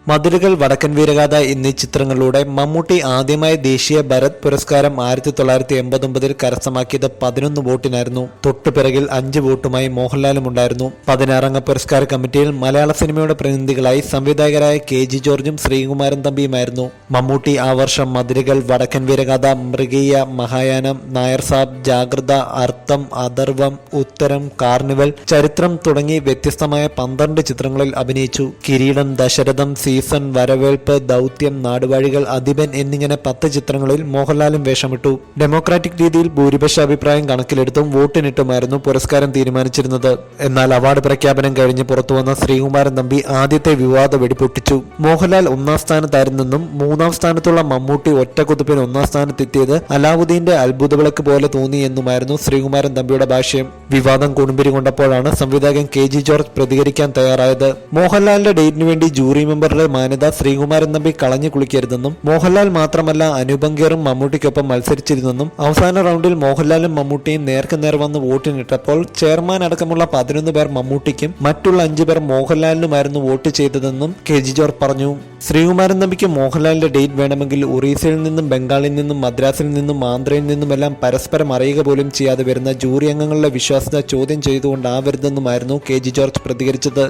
മതിലുകൾ, വടക്കൻ വീരഗാഥ എന്നീ ചിത്രങ്ങളിലൂടെ മമ്മൂട്ടി ആദ്യമായി ദേശീയ ഭരത് പുരസ്കാരം 1989 കരസ്ഥമാക്കിയത് 11 വോട്ടിനായിരുന്നു. തൊട്ടുപിറകിൽ 5 വോട്ടുമായി മോഹൻലാലും ഉണ്ടായിരുന്നു. 16-അംഗ പുരസ്കാര കമ്മിറ്റിയിൽ മലയാള സിനിമയുടെ പ്രതിനിധികളായി സംവിധായകരായ KG ജോർജും ശ്രീകുമാരൻ തമ്പിയുമായിരുന്നു. മമ്മൂട്ടി ആ വർഷം മതിലുകൾ, വടക്കൻ വീരഗാഥ, മൃഗീയ, മഹായാനം, നായർ സാബ്, ജാഗ്രത, അർത്ഥം, അഥർവം, ഉത്തരം, കാർണിവൽ, ചരിത്രം തുടങ്ങി വ്യത്യസ്തമായ 12 ചിത്രങ്ങളിൽ അഭിനയിച്ചു. കിരീടം, ദശരഥം, സീസൺ, വരവേൽപ്പ്, ദൗത്യം, നാടുവാഴികൾ, അധിപൻ എന്നിങ്ങനെ 10 ചിത്രങ്ങളിൽ മോഹൻലാലും വേഷമിട്ടു. ഡെമോക്രാറ്റിക് രീതിയിൽ ഭൂരിപക്ഷ അഭിപ്രായം കണക്കിലെടുത്തും വോട്ടിനിട്ടുമായിരുന്നു പുരസ്കാരം തീരുമാനിച്ചിരുന്നത്. എന്നാൽ അവാർഡ് പ്രഖ്യാപനം കഴിഞ്ഞ് പുറത്തുവന്ന ശ്രീകുമാരൻ തമ്പി ആദ്യത്തെ വിവാദ വെടിപൊട്ടിച്ചു. മോഹൻലാൽ 1-ാം സ്ഥാനത്തായിരുന്നെന്നും 3-ാം സ്ഥാനത്തുള്ള മമ്മൂട്ടി ഒറ്റക്കുതിപ്പിന് 1-ാം സ്ഥാനത്തെത്തിയത് അലാവുദ്ദീന്റെ അത്ഭുതവിളക്ക് പോലെ തോന്നി എന്നുമായിരുന്നു ശ്രീകുമാരൻ തമ്പിയുടെ ഭാഷ്യം. വിവാദം കൊടുമ്പിരി കൊണ്ടപ്പോഴാണ് സംവിധായകൻ KG ജോർജ് പ്രതികരിക്കാൻ തയ്യാറായത്. മോഹൻലാലിന്റെ ഡേറ്റിനു വേണ്ടി ജൂറി മെമ്പറുടെ മാന്യത ശ്രീകുമാരൻ തമ്പി കളഞ്ഞു കുളിക്കരുതെന്നും മോഹൻലാൽ മാത്രമല്ല അനൂപങ്കറും മമ്മൂട്ടിക്കൊപ്പം മത്സരിച്ചിരുന്നെന്നും അവസാന റൗണ്ടിൽ മോഹൻലാലും മമ്മൂട്ടിയും നേർക്കുനേർ വന്ന് വോട്ടിനിട്ടപ്പോൾ ചെയർമാൻ അടക്കമുള്ള 11 പേർ മമ്മൂട്ടിക്കും മറ്റുള്ള 5 പേർ മോഹൻലാലിനുമായിരുന്നു വോട്ട് ചെയ്തതെന്നും KG ജോർജ് പറഞ്ഞു. ശ്രീകുമാരൻ തമ്പിക്ക് മോഹൻലാലിന്റെ ഡേറ്റ് വേണമെങ്കിൽ ഒറീസയിൽ നിന്നും, ബംഗാളിൽ നിന്നും, മദ്രാസിൽ നിന്നും, ആന്ധ്രയിൽ നിന്നുമെല്ലാം പരസ്പരം അറിയുക പോലും ചെയ്യാതെ വരുന്ന ജൂറി അംഗങ്ങളുടെ വിശ്വാസ്യത ചോദ്യം ചെയ്തുകൊണ്ടാവരുതെന്നുമായിരുന്നു KG ജോർജ് പ്രതികരിച്ചത്.